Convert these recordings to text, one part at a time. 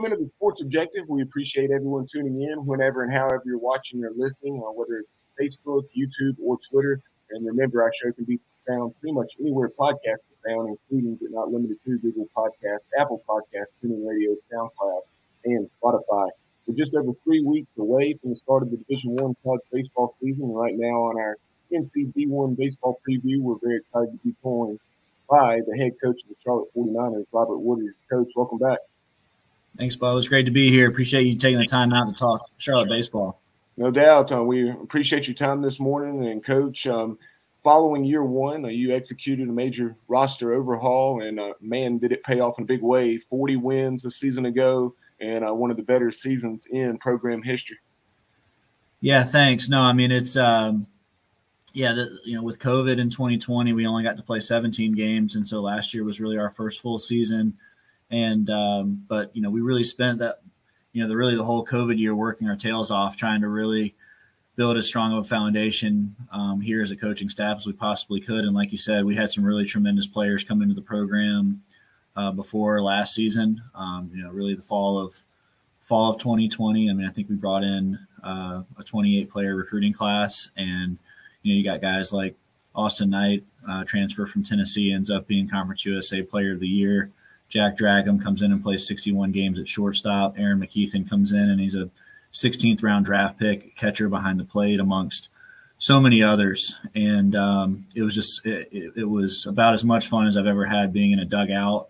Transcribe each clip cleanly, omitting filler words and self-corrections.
Welcome into the Sports Objective. We appreciate everyone tuning in whenever and however you're watching or listening, whether it's Facebook, YouTube, or Twitter. And remember, our show can be found pretty much anywhere podcasts are found, including but not limited to Google Podcasts, Apple Podcasts, TuneIn Radio, SoundCloud, and Spotify. We're just over 3 weeks away from the start of the Division I college baseball season. And right now on our NCD1 baseball preview, we're very excited to be joined by the head coach of the Charlotte 49ers, Robert Woodard. Coach, welcome back. Thanks, Bo. It's great to be here. Appreciate you taking the time out to talk Charlotte baseball. No doubt. We appreciate your time this morning. And, Coach, following year one, you executed a major roster overhaul, and, man, did it pay off in a big way. 40 wins a season ago, and one of the better seasons in program history. Yeah, thanks. No, I mean, it's with COVID in 2020, we only got to play 17 games, and so last year was really our first full season. And but we really spent that the whole COVID year working our tails off, trying to really build as strong of a foundation here as a coaching staff as we possibly could. And like you said, we had some really tremendous players come into the program before last season. Really the fall of 2020. I mean, I think we brought in a 28-player recruiting class, and you got guys like Austin Knight, transfer from Tennessee, ends up being Conference USA Player of the Year. Jack Dragum comes in and plays 61 games at shortstop. Aaron McKeithen comes in, and he's a 16th round draft pick, catcher behind the plate, amongst so many others. And it was about as much fun as I've ever had being in a dugout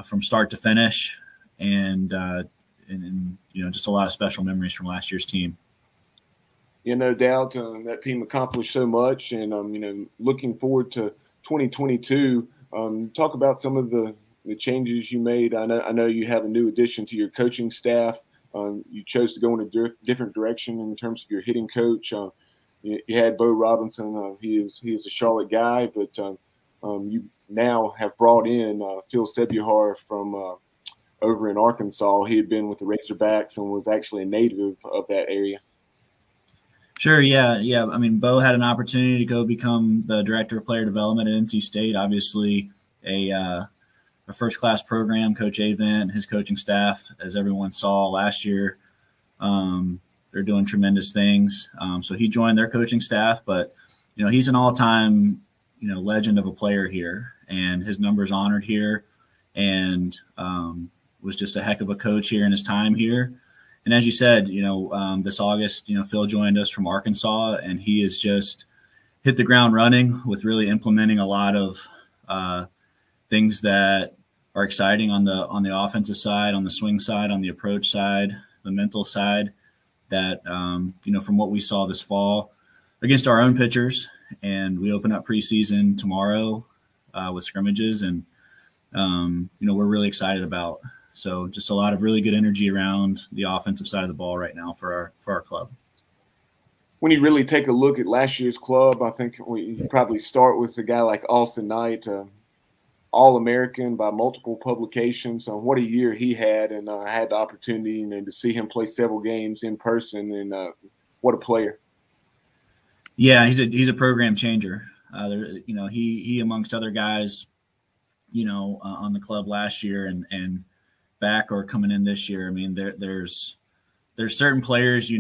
from start to finish, and just a lot of special memories from last year's team. Yeah, no doubt. That team accomplished so much, and looking forward to 2022. Talk about some of the changes you made. I know you have a new addition to your coaching staff. You chose to go in a different direction in terms of your hitting coach. You had Bo Robinson. He is a Charlotte guy, but you now have brought in Phil Sebuhar from over in Arkansas. He had been with the Razorbacks and was actually a native of that area. Sure, yeah. I mean, Bo had an opportunity to go become the director of player development at NC State. Obviously, a first-class program. Coach Avent, his coaching staff, as everyone saw last year, they're doing tremendous things. So he joined their coaching staff, but he's an all-time legend of a player here, and his numbers honored here, and was just a heck of a coach here in his time here. And as you said, this August, Phil joined us from Arkansas, and he has just hit the ground running with really implementing a lot of things that are exciting on the offensive side, on the swing side, on the approach side, the mental side, that, from what we saw this fall against our own pitchers. And we open up preseason tomorrow with scrimmages, and, we're really excited about. So just a lot of really good energy around the offensive side of the ball right now for our club. When you really take a look at last year's club, I think we probably start with a guy like Austin Knight, All-American by multiple publications. What a year he had, and I had the opportunity to see him play several games in person, and what a player. Yeah, he's a program changer. He amongst other guys, on the club last year and back or coming in this year. I mean, there's certain players.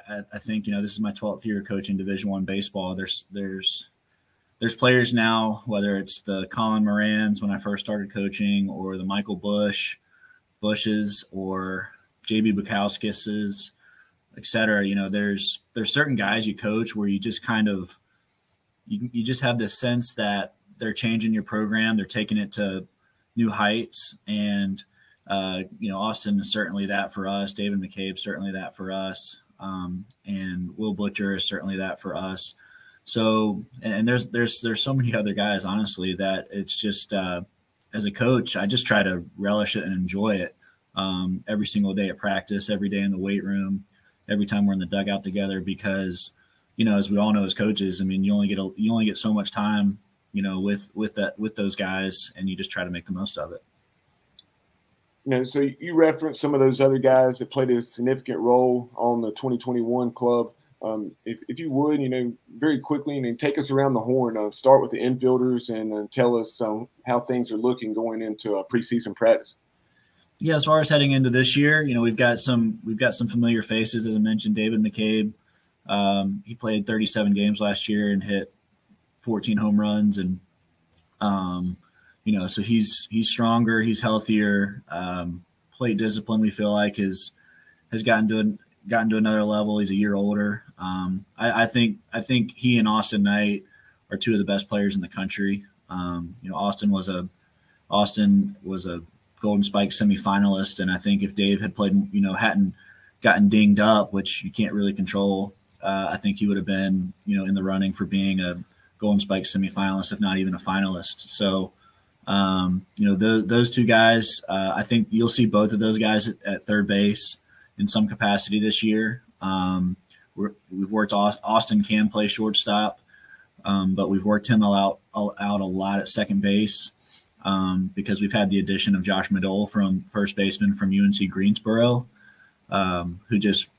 I think this is my 12th year coaching Division I baseball. There's players now, whether it's the Colin Morans when I first started coaching, or the Michael Bushes, or JB Bukowskis's, et cetera. There's certain guys you coach where you just kind of you just have this sense that they're changing your program, they're taking it to new heights, and Austin is certainly that for us. David Mccabe certainly that for us, and Will Butcher is certainly that for us. So, and there's so many other guys, honestly, that it's just as a coach, I just try to relish it and enjoy it every single day at practice, every day in the weight room, every time we're in the dugout together, because as we all know as coaches, I mean, you only get so much time, with those guys, and you just try to make the most of it. So you referenced some of those other guys that played a significant role on the 2021 club. If you would, very quickly, take us around the horn. Start with the infielders and tell us how things are looking going into preseason practice. Yeah, as far as heading into this year, we've got some familiar faces, as I mentioned. David Mccabe, he played 37 games last year and hit 14 home runs, and so he's stronger, he's healthier. Plate discipline, we feel like has gotten to another level. He's a year older. I think he and Austin Knight are two of the best players in the country. Austin was a Golden Spike semifinalist, and I think if Dave had played, hadn't gotten dinged up, which you can't really control, I think he would have been, in the running for being a Golden Spike semifinalist, if not even a finalist. So, those two guys, I think you'll see both of those guys at third base in some capacity this year. We've worked Austin can play shortstop, but we've worked him out a lot at second base because we've had the addition of Josh Madole from first baseman from UNC Greensboro, who just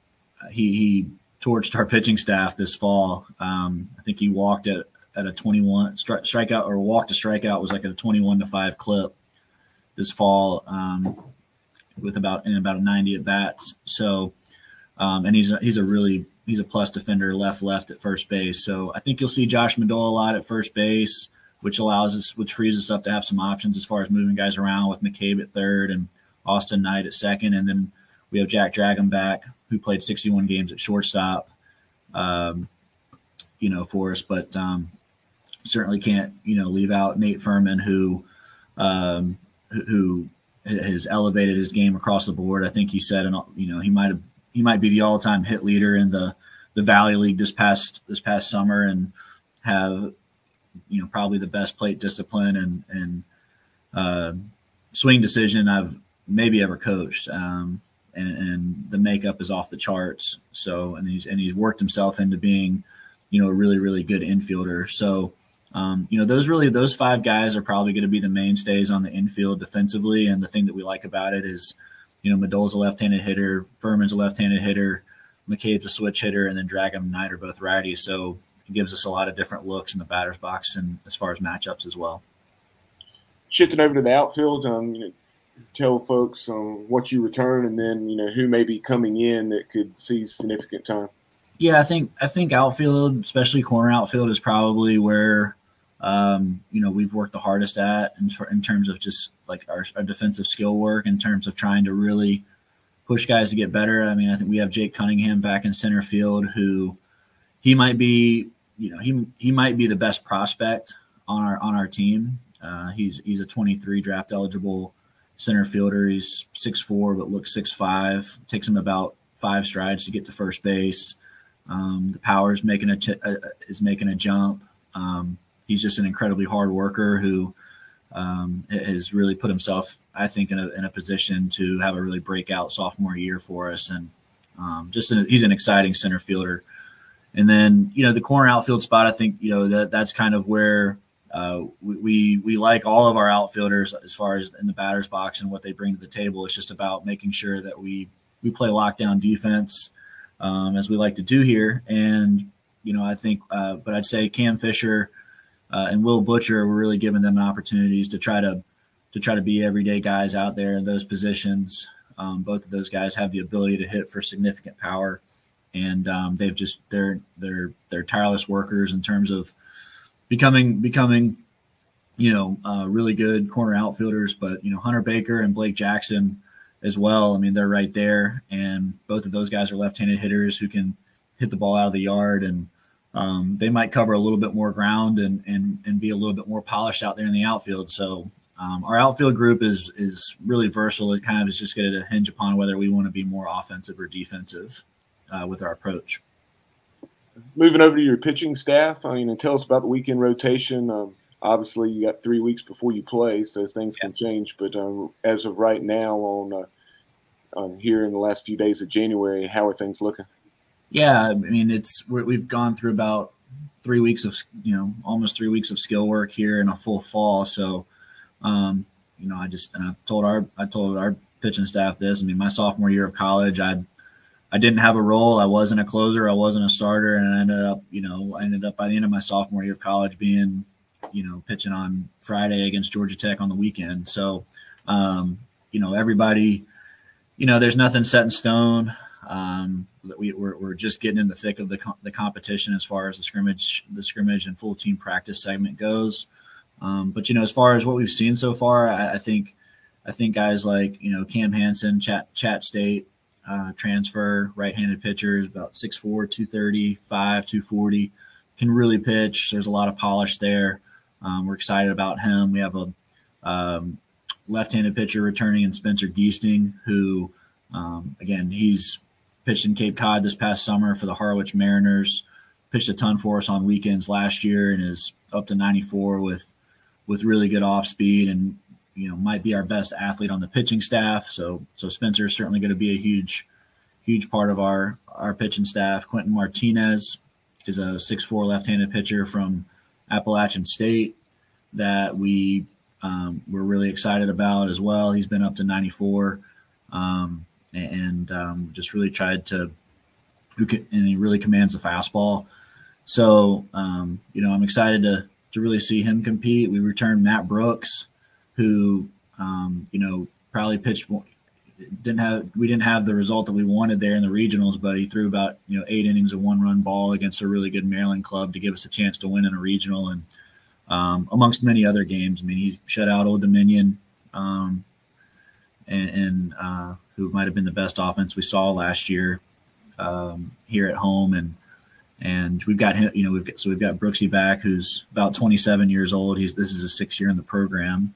he torched our pitching staff this fall. I think he walked at a 21 strikeout, or walk to strikeout was like at a 21-5 clip this fall, with about 90 at bats. So, and he's a plus defender, left at first base. So I think you'll see Josh Madole a lot at first base, which frees us up to have some options as far as moving guys around with Mccabe at third and Austin Knight at second. And then we have Jack Dragonback, who played 61 games at shortstop, for us, but certainly can't, leave out Nate Furman, who has elevated his game across the board. I think he said, he might be the all-time hit leader in the Valley League this past summer, and have, probably the best plate discipline and swing decision I've maybe ever coached. And the makeup is off the charts. So, and he's worked himself into being, a really, really good infielder. So, those five guys are probably going to be the mainstays on the infield defensively. And the thing that we like about it is, Madole's a left-handed hitter, Furman's a left-handed hitter, McCabe's a switch hitter, and then Dragon and Knight are both righties. So it gives us a lot of different looks in the batter's box and as far as matchups as well. Shifting over to the outfield, tell folks what you return, and then who may be coming in that could see significant time. Yeah, I think outfield, especially corner outfield, is probably where we've worked the hardest at in terms of just like our defensive skill work, in terms of trying to really push guys to get better. I mean, I think we have Jake Cunningham back in center field, who he might be the best prospect on our team. He's a 23 draft eligible center fielder. He's 6'4", but looks 6'5". Takes him about 5 strides to get to first base. The power is making a jump. He's just an incredibly hard worker who has really put himself, I think, in a position to have a really breakout sophomore year for us. And he's an exciting center fielder. And then, the corner outfield spot, I think, that's kind of where we like all of our outfielders as far as in the batter's box and what they bring to the table. It's just about making sure that we play lockdown defense, as we like to do here. And, I think, but I'd say Cam Fisher and Will Butcher, we're really giving them opportunities to try to be everyday guys out there in those positions. Both of those guys have the ability to hit for significant power, and they're tireless workers in terms of becoming really good corner outfielders. But Hunter Baker and Blake Jackson as well. I mean, they're right there, and both of those guys are left-handed hitters who can hit the ball out of the yard, and they might cover a little bit more ground and be a little bit more polished out there in the outfield. So our outfield group is really versatile. It kind of is just going to hinge upon whether we want to be more offensive or defensive with our approach. Moving over to your pitching staff, tell us about the weekend rotation. Obviously, you got 3 weeks before you play, so things can change. But as of right now, on here in the last few days of January, how are things looking? Yeah, I mean, we've gone through about 3 weeks of almost 3 weeks of skill work here in a full fall. So, I told our pitching staff this. I mean, my sophomore year of college, I didn't have a role. I wasn't a closer. I wasn't a starter, and I ended up by the end of my sophomore year of college being pitching on Friday against Georgia Tech on the weekend. So, everybody, there's nothing set in stone. We're just getting in the thick of the competition as far as the scrimmage and full team practice segment goes. But as far as what we've seen so far, I think guys like Cam Hansen, Chat State transfer, right-handed pitchers, about 6'4", 235, 240, can really pitch. There's a lot of polish there. We're excited about him. We have a left-handed pitcher returning in Spencer Geesting, who again, he's pitched in Cape Cod this past summer for the Harwich Mariners, pitched a ton for us on weekends last year, and is up to 94 with really good off speed, and might be our best athlete on the pitching staff. So Spencer is certainly going to be a huge part of our pitching staff. Quentin Martinez is a 6'4" left-handed pitcher from Appalachian State that we're really excited about as well. He's been up to 94. Just really tried to, and he really commands the fastball. So, I'm excited to really see him compete. We returned Matt Brooks, who, probably pitched. We didn't have the result that we wanted there in the regionals, but he threw about 8 innings of 1-run ball against a really good Maryland club to give us a chance to win in a regional, and amongst many other games. I mean, he shut out Old Dominion, who might have been the best offense we saw last year here at home, and we've got him. We've got Brooksy back, who's about 27 years old. This is his 6th year in the program.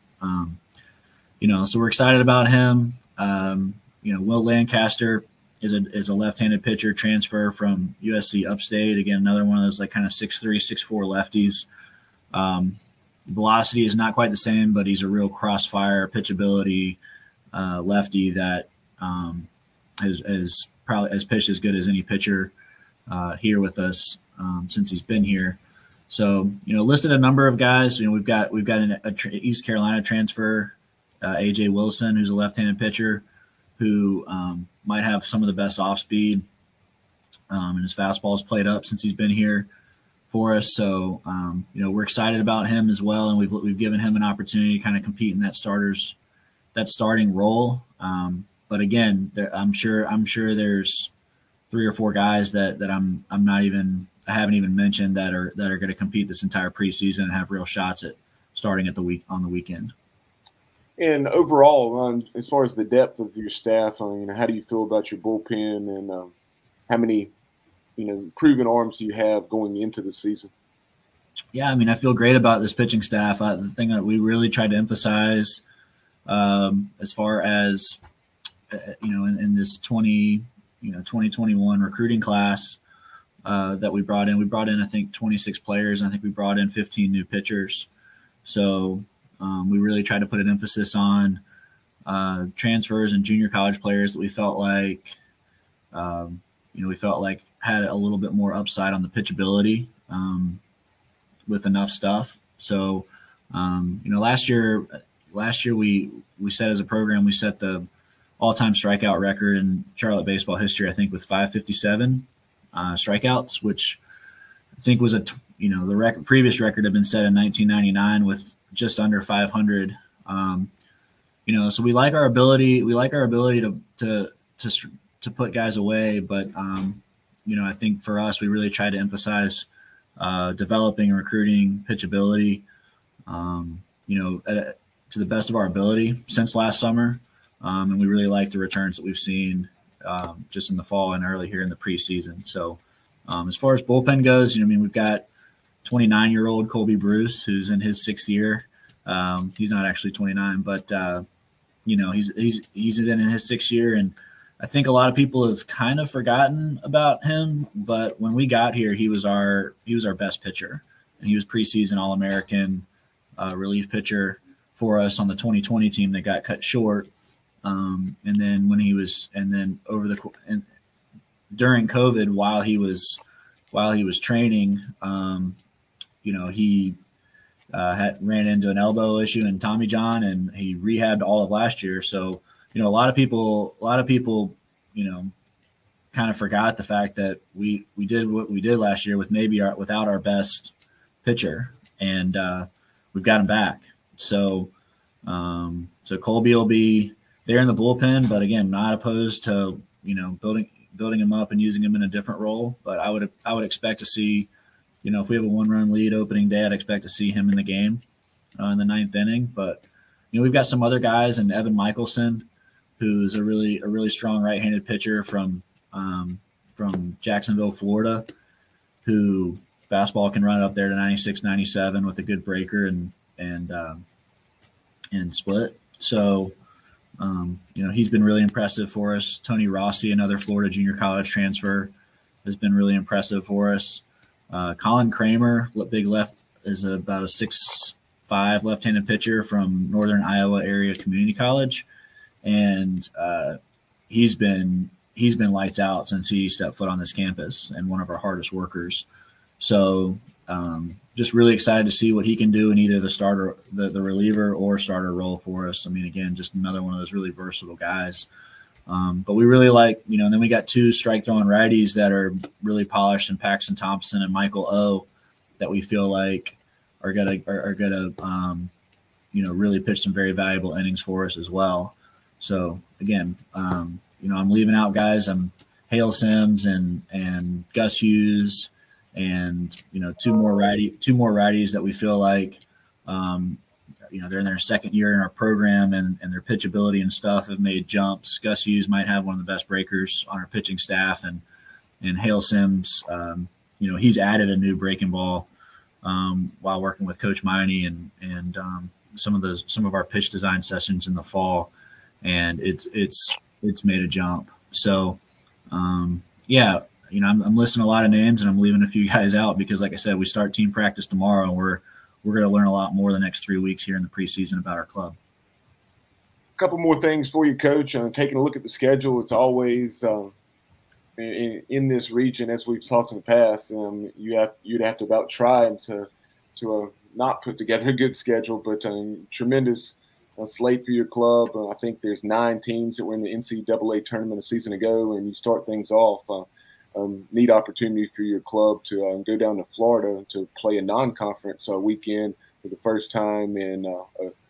So we're excited about him. Will Lancaster is a left-handed pitcher transfer from USC Upstate. Again, another one of those kind of 6'3", 6'4" lefties. Velocity is not quite the same, but he's a real crossfire pitchability lefty that has pitched as good as any pitcher here with us since he's been here. So listed a number of guys. We've got an East Carolina transfer, AJ Wilson, who's a left-handed pitcher who might have some of the best off speed, and his fastball is played up since he's been here for us. So we're excited about him as well, and we've given him an opportunity to kind of compete in that starting role. But again, I'm sure there's 3 or 4 guys that I haven't even mentioned that are going to compete this entire preseason and have real shots at starting on the weekend. And overall, as far as the depth of your staff, how do you feel about your bullpen, and how many proven arms do you have going into the season? Yeah, I feel great about this pitching staff. The thing that we really tried to emphasize as far as in this 2021 recruiting class that we brought in I think 26 players, and I think we brought in 15 new pitchers. So we really tried to put an emphasis on transfers and junior college players that we felt like had a little bit more upside on the pitchability with enough stuff. So last year we set as a program, we set the all-time strikeout record in Charlotte baseball history, I think, with 557 strikeouts, which I think was the previous record had been set in 1999 with just under 500. So we like our ability to put guys away, but I think for us, we really try to emphasize developing and recruiting pitchability to the best of our ability since last summer. And we really like the returns that we've seen just in the fall and early here in the preseason. So as far as bullpen goes, we've got 29-year-old Colby Bruce, who's in his 6th year. He's not actually 29, but he's been in his 6th year, and I think a lot of people have kind of forgotten about him. But when we got here, he was our best pitcher, and he was preseason All-American relief pitcher for us on the 2020 team that got cut short. And then during COVID, while he was training, he ran into an elbow issue in Tommy John, and he rehabbed all of last year. So, a lot of people, kind of forgot the fact that we did what we did last year with without our best pitcher, and we've got him back. So Colby will be there in the bullpen, but again, not opposed to, building him up and using him in a different role. But I would expect to see, if we have a 1-run lead opening day, I'd expect to see him in the game in the 9th inning. But, we've got some other guys, and Evan Michelson, who's a really strong right-handed pitcher from Jacksonville, Florida, who fastball can run up there to 96, 97 with a good breaker and split. So, he's been really impressive for us. Tony Rossi, another Florida junior college transfer, has been really impressive for us. Colin Kramer, big left, is about a 6'5" left-handed pitcher from Northern Iowa Area Community College, and he's been lights out since he stepped foot on this campus, and one of our hardest workers. So just really excited to see what he can do in either the starter, the reliever, or starter role for us. I mean, again, just another one of those really versatile guys. But we really like, and then we got 2 strike throwing righties that are really polished, in Paxton Thompson and Michael O, that we feel like are gonna really pitch some very valuable innings for us as well. So again, I'm leaving out guys. I'm Hale Sims and Gus Hughes, and 2 more righties that we feel like they're in their 2nd year in our program, and their pitchability and stuff have made jumps. Gus Hughes might have one of the best breakers on our pitching staff, and Hale Sims, he's added a new breaking ball while working with Coach Miney and some of our pitch design sessions in the fall, and it's made a jump. So I'm listing a lot of names, and I'm leaving a few guys out because, like I said, we start team practice tomorrow, and we're going to learn a lot more the next 3 weeks here in the preseason about our club. A couple more things for you, Coach. Taking a look at the schedule, it's always in this region, as we've talked in the past, you'd have to about try to not put together a good schedule, but tremendous slate for your club. I think there's 9 teams that were in the NCAA tournament a season ago, and you start things off. Neat opportunity for your club to go down to Florida to play a non-conference weekend for the first time in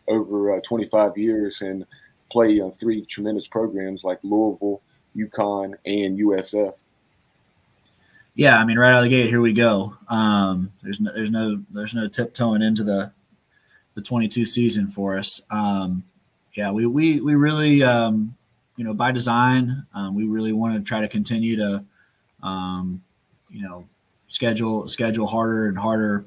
over 25 years, and play 3 tremendous programs like Louisville, UConn, and USF. Yeah, I mean, right out of the gate, here we go. There's no tiptoeing into the 22 season for us. We really by design, we really want to try to continue to schedule harder and harder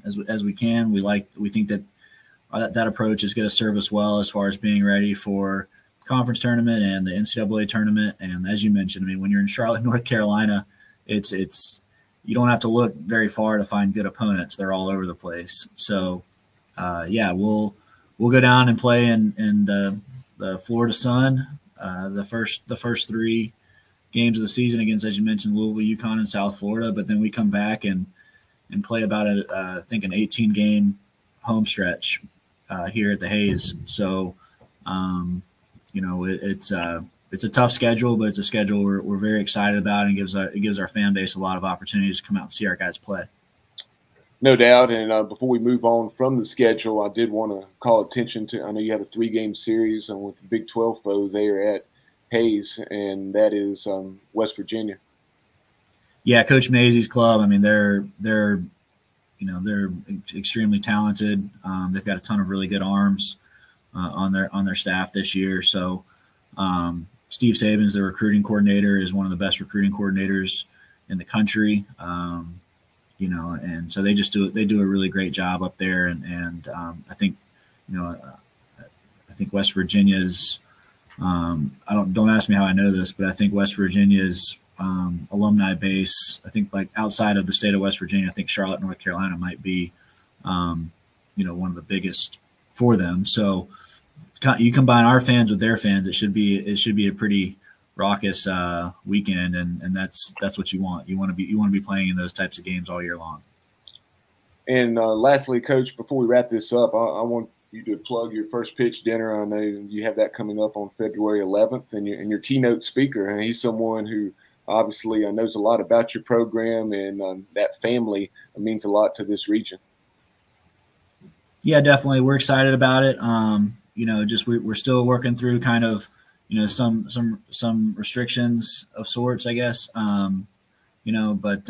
as we can. We think that approach is going to serve us well as far as being ready for conference tournament and the NCAA tournament. And as you mentioned, I mean, when you're in Charlotte, North Carolina, it's you don't have to look very far to find good opponents. They're all over the place. So we'll go down and play in the Florida Sun, the first 3 games of the season against, as you mentioned, Louisville, UConn, and South Florida. But then we come back and play about I think an 18-game home stretch here at the Hayes. So it's a tough schedule, but it's a schedule we're very excited about, and it gives our fan base a lot of opportunities to come out and see our guys play. No doubt. And before we move on from the schedule, I did want to call attention to, I know you have a 3-game series with the Big 12 foe there at Hayes, and that is West Virginia. Yeah, Coach Mazey's club. I mean, they're extremely talented. They've got a ton of really good arms on their staff this year. So Steve Saban's the recruiting coordinator, is one of the best recruiting coordinators in the country. And so they do a really great job up there. And I think West Virginia's, don't ask me how I know this, but I think West Virginia's alumni base, I think, like, outside of the state of West Virginia, I think Charlotte, North Carolina might be, one of the biggest for them. So you combine our fans with their fans, it should be a pretty raucous weekend, and that's what you want. You want to be playing in those types of games all year long. And lastly, Coach, before we wrap this up, I want you to plug your first pitch dinner. I know you have that coming up on February 11th, and your keynote speaker. And he's someone who obviously knows a lot about your program, and that family means a lot to this region. Yeah, definitely. We're excited about it. just we're still working through kind of, some restrictions of sorts, I guess. But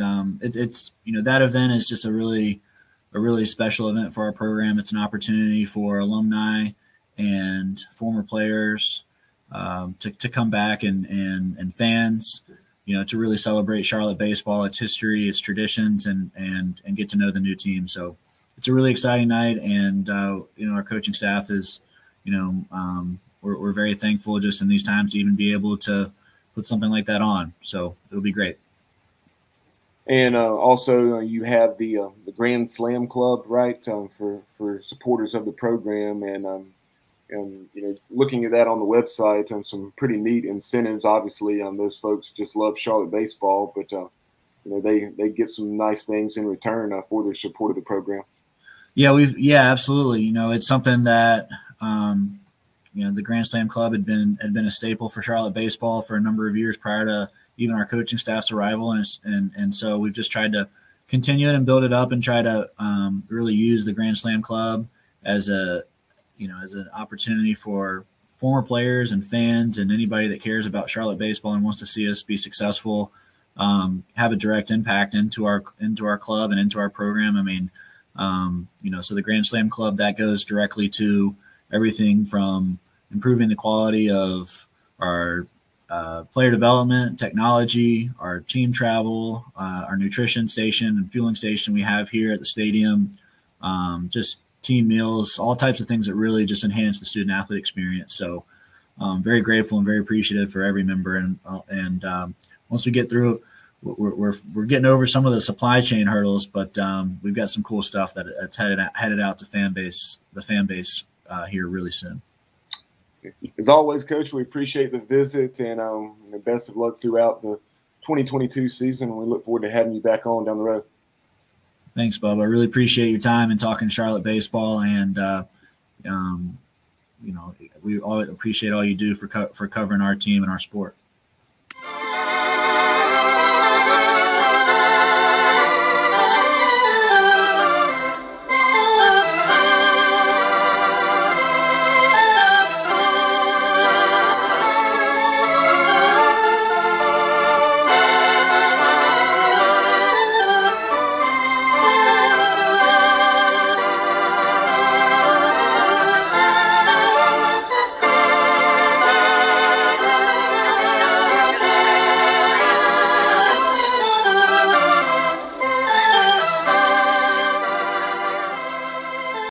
it's that event is just a really special event for our program. It's an opportunity for alumni and former players to come back and fans, to really celebrate Charlotte baseball, its history, its traditions, and get to know the new team. So it's a really exciting night, and our coaching staff is, we're very thankful just in these times to even be able to put something like that on. So it'll be great. And also, you have the Grand Slam Club, right, for supporters of the program, and looking at that on the website, and some pretty neat incentives. Obviously, those folks just love Charlotte baseball, but they get some nice things in return for their support of the program. Yeah, absolutely. It's something that the Grand Slam Club had been a staple for Charlotte baseball for a number of years prior to even our coaching staff's arrival, and so we've just tried to continue it and build it up and try to really use the Grand Slam Club as an opportunity for former players and fans and anybody that cares about Charlotte baseball and wants to see us be successful, have a direct impact into our club and into our program. I mean, so the Grand Slam Club, that goes directly to everything from improving the quality of our player development, technology, our team travel, our nutrition station and fueling station we have here at the stadium, just team meals, all types of things that really just enhance the student athlete experience. So very grateful and very appreciative for every member. And once we get through it, we're getting over some of the supply chain hurdles, but we've got some cool stuff that's headed out to the fan base here really soon. As always, Coach, we appreciate the visit, and the best of luck throughout the 2022 season. We look forward to having you back on down the road. Thanks, Bubba. I really appreciate your time and talking Charlotte baseball, and we all appreciate all you do for covering our team and our sport.